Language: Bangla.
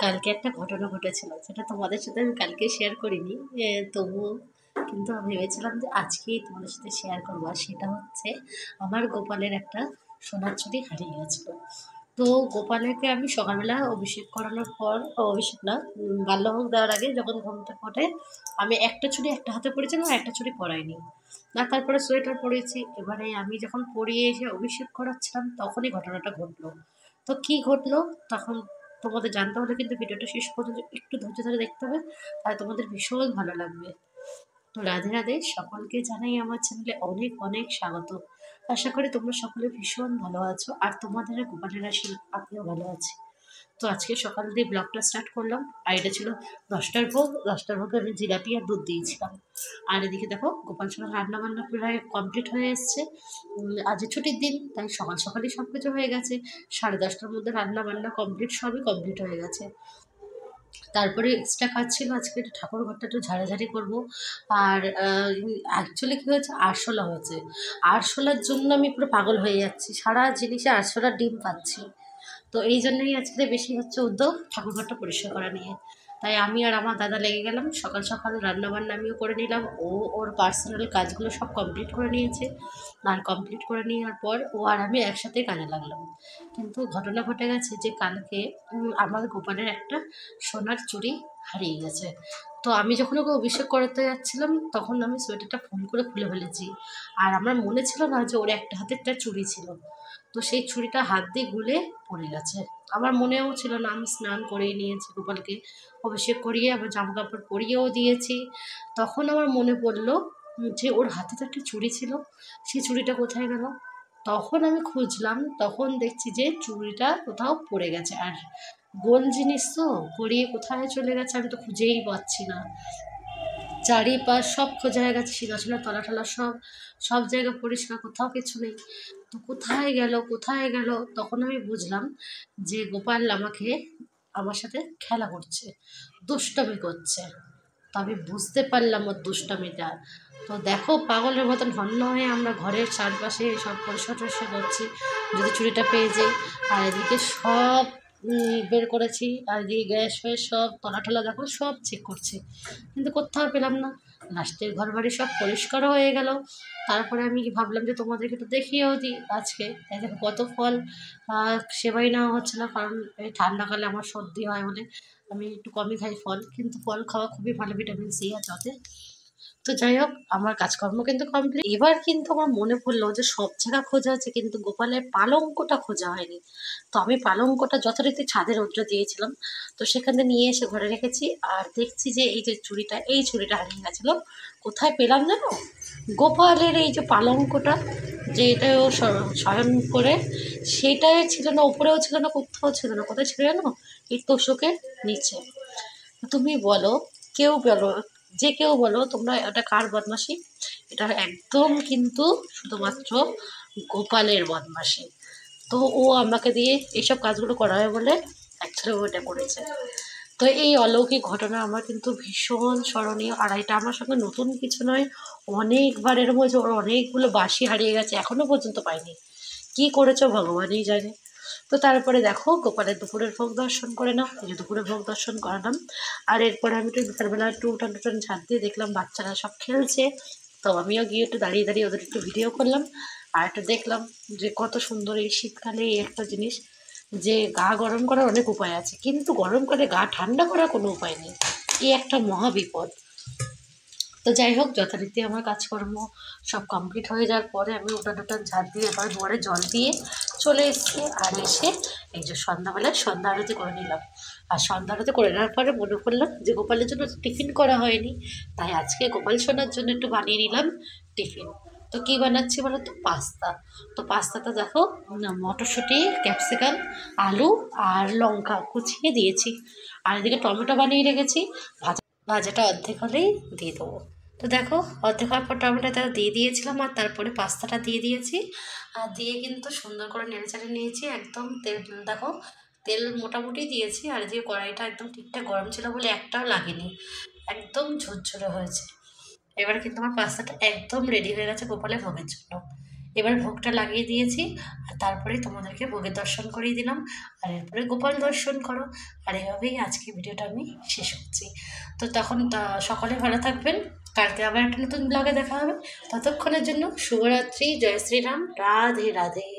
কালকে একটা ঘটনা ঘটেছিল, যেটা তোমাদের সাথে আমি কালকে শেয়ার করিনি। তবুও কিন্তু আমি ভেবেছিলাম যে আজকেই তোমাদের সাথে শেয়ার করবো। আর সেটা হচ্ছে, আমার গোপালের একটা সোনার চুড়ি হারিয়ে গেছিলো। তো গোপালকে আমি সকালবেলা অভিষেক করানোর পর, অভিষেক না, বাল্যভোগ দেওয়ার আগে যখন ঘুম থেকে ওঠে, আমি একটা চুড়ি একটা হাতে পরেছিলাম আর একটা চুড়ি পরাইনি। না, তারপরে সোয়েটার পরেছি। এবারে আমি যখন পরিয়ে এসে অভিষেক করাচ্ছিলাম তখনই ঘটনাটা ঘটলো। তো কি ঘটলো তখন তোমাদের জানতে হলে কিন্তু ভিডিওটা শেষ পর্যন্ত একটু ধৈর্য ধরে দেখতে হবে, তাই তোমাদের ভীষণ ভালো লাগবে। তো রাধে রাধে, সকলকে জানাই আমার চ্যানেলে অনেক অনেক স্বাগত। আশা করি তোমরা সকলে ভীষণ ভালো আছো, আর তোমাদের গোপালের আশীর্বাদ আমিও ভালো আছি। তো আজকে সকাল দিয়ে ব্লগটা স্টার্ট করলাম। আর এটা ছিল 10টার ভোগ। 10টার ভোগে আমি জিলাপি আর দুধ দিয়েছিলাম। আর এদিকে দেখো, গোপাল সোনার রান্না বান্না প্রায় কমপ্লিট হয়ে এসছে। আজ ছুটির দিন, তাই সকাল সকালই সব কিছু হয়ে গেছে। 10:30টার মধ্যে রান্না বান্না কমপ্লিট, সবই কমপ্লিট হয়ে গেছে। তারপরে এক্সট্রা কাজ ছিল, আজকে একটু ঠাকুর ঘরটা একটু ঝাড়াঝাড়ি করবো। আর অ্যাকচুয়ালি কী হয়েছে, আরশোলা হয়েছে। আরশোলার জন্য আমি পুরো পাগল হয়ে যাচ্ছি, সারা জিনিসে আরশোলার ডিম পাচ্ছি। তো এই জন্যই আজকে বেশি হচ্ছে উদ্যোগ ঠাকুর ঘরটা পরিষ্কার করা নিয়ে। তাই আমি আর আমার দাদা লেগে গেলাম, সকাল সকাল রান্নাবান্না আমিও করে নিলাম। ওর পার্সোনাল কাজগুলো সব কমপ্লিট করে নিয়েছে। আর কমপ্লিট করে নেওয়ার পর ও আর আমি একসাথে কাজে লাগলাম। কিন্তু ঘটনা ঘটে গেছে যে কালকে আমার গোপালের একটা সোনার চুড়ি হারিয়ে গেছে। তো আমি যখন ওকে অভিষেক করাতে যাচ্ছিলাম তখন আমি সোয়েটারটা ফোন করে খুলে ফেলেছি। আর আমার মনে ছিল না যে ওর একটা হাতে একটা চুড়ি ছিল। তো সেই ছুরিটা হাত দিয়ে গুলে পড়ে গেছে। আমার মনেও ছিল না, আমি স্নান করিয়ে নিয়েছি গোপালকে, অভিষেক করিয়ে আবার জামা কাপড় পরিয়েও দিয়েছি। তখন আমার মনে পড়লো যে ওর হাতে তো একটা চুড়ি ছিল, সেই চুড়িটা কোথায় গেল। তখন আমি খুঁজলাম, তখন দেখছি যে চুড়িটা কোথাও পড়ে গেছে। আর গোল জিনিস তো, গড়িয়ে কোথায় চলে গেছে আমি তো খুঁজেই পাচ্ছি না। চারিপাশ সব খোঁজা হয়ে গেছে, সিংহাসনে তলা টলা সব, সব জায়গা পরিষ্কার, কোথাও কিছু নেই। তো কোথায় গেল কোথায় গেল, তখন আমি বুঝলাম যে গোপাল আমাকে, আমার সাথে খেলা করছে, দুষ্টামি করছে। তো আমি বুঝতে পারলাম ওর দুষ্টামিটা। তো দেখো, পাগলের মতন হন্য হয়ে আমরা ঘরের চারপাশে সব পরিষ্কার টরিষ্কার করছি, যদি চুড়িটা পেয়ে যাই। আর এদিকে সব বের করেছি, আর এদিকে গ্যাস ফ্যাস সব তলা টলা দেখো সব চেক করছি, কিন্তু কোথাও পেলাম না। লাস্টের ঘর বাড়ি সব পরিষ্কারও হয়ে গেল। তারপরে আমি ভাবলাম যে তোমাদেরকে তো দেখিয়েও দিই আজকে। এই দেখো কত ফল সেবাই নেওয়া হচ্ছে না, কারণ এই ঠান্ডাকালে আমার সর্দি হয় বলে আমি একটু কমই খাই ফল, কিন্তু ফল খাওয়া খুবই ভালো, ভিটামিন সি আছে ওতে। তো যাই হোক, আমার কাজকর্ম কিন্তু কমপ্লিট। এবার কিন্তু আমার মনে পড়লো যে সব জায়গা খোঁজা আছে, কিন্তু গোপালের পালঙ্কটা খোঁজা হয়নি। তো আমি পালঙ্কটা যথারীতি ছাদে রৌদ্র দিয়েছিলাম, তো সেখানে নিয়ে এসে ঘরে রেখেছি। আর দেখছি যে এই যে চুড়িটা, এই চুড়িটা হারিয়ে গেছিলো। কোথায় পেলাম জানো, গোপালের এই যে পালঙ্কটা, যে এটা ও শয়ন করে, সেটাই ছিল না, উপরেও ছিল না, কোথাও ছিল না। কোথায় ছিল জানো, এই তোষকের নিচে। তুমি বলো, কেউ বলো, যে কেউ বলো তোমরা, এটা কার বদমাশি? এটা একদম কিন্তু শুধুমাত্র গোপালের বদমাশি। তো ও আমাকে দিয়ে এইসব কাজগুলো করাবে বলে অ্যাকচুয়ালি ও এটা করেছে। তো এই অলৌকিক ঘটনা আমার কিন্তু ভীষণ স্মরণীয়। আর এটা আমার সঙ্গে নতুন কিছু নয়, অনেকবার এরকম হয়েছে। ওর অনেকগুলো বাঁশি হারিয়ে গেছে, এখনও পর্যন্ত পাইনি। কী করেছো ভগবানই জানে। তো তারপরে দেখো, গোপালের দুপুরের ভোগ দর্শন করে নাও, এই যে দুপুরের ভোগ দর্শন করালাম। আর এরপরে আমি একটু বিকালবেলা একটু উঠান টুটান ঝাঁট দিয়ে দেখলাম বাচ্চারা সব খেলছে। তো আমিও গিয়ে একটু দাঁড়িয়ে দাঁড়িয়ে ওদের একটু ভিডিও করলাম। আর একটু দেখলাম যে কত সুন্দর এই শীতকালে এই একটা জিনিস, যে গা গরম করার অনেক উপায় আছে, কিন্তু গরমকালে গা ঠান্ডা করার কোনো উপায় নেই। এই একটা মহা বিপদ। তো যাই হোক, যথারীতি আমার কাজকর্ম সব কমপ্লিট হয়ে যাওয়ার পরে আমি উঠান টুটান ঝাঁট দিয়ে এবার দুয়ারে জল দিয়ে চলে এসেছি। আর এসে এই যে সন্ধ্যাবেলায় সন্ধ্যা আরতি করে নিলাম। আর সন্ধ্যা আরতি করে নেওয়ার পরে মনে করলাম যে গোপালের জন্য টিফিন করা হয়নি, তাই আজকে গোপাল সোনার জন্য একটু বানিয়ে নিলাম টিফিন। তো কী বানাচ্ছি বলো তো, পাস্তা। তো পাস্তাটা দেখো, মটরশুঁটি, ক্যাপসিকাম, আলু আর লঙ্কা কুচিয়ে দিয়েছি। আর এদিকে টমেটো বানিয়ে রেখেছি, ভাজাটা অর্ধেক হলেই দিয়ে দেবো। তো দেখো, অর্ধেক হওয়ার পর টমেটোটা দিয়ে দিয়েছিলাম, আর তারপরে পাস্তাটা দিয়ে দিয়েছি। আর দিয়ে কিন্তু সুন্দর করে নেড়েচেড়ে নিয়েছি। একদম তেল দেখো, তেল মোটামুটি দিয়েছি। আর যে কড়াইটা একদম ঠিকঠাক গরম ছিল বলে একটাও লাগেনি, একদম ঝরঝরে হয়েছে। এবারে কিন্তু আমার পাস্তাটা একদম রেডি হয়ে গেছে গোপালের ভোগের জন্য। এবার ভোগটা লাগিয়ে দিয়েছি, আর তারপরে তোমাদেরকে ভোগের দর্শন করিয়ে দিলাম, আর এরপরে গোপাল দর্শন করো। আর এভাবেই আজকে ভিডিওটা আমি শেষ করছি। তো তখন সকলে ভালো থাকবেন, কালকে আবার একটা নতুন ব্লগে দেখা হবে। ততক্ষণের জন্য শুভরাত্রি, জয় শ্রীরাম, রাধে রাধে।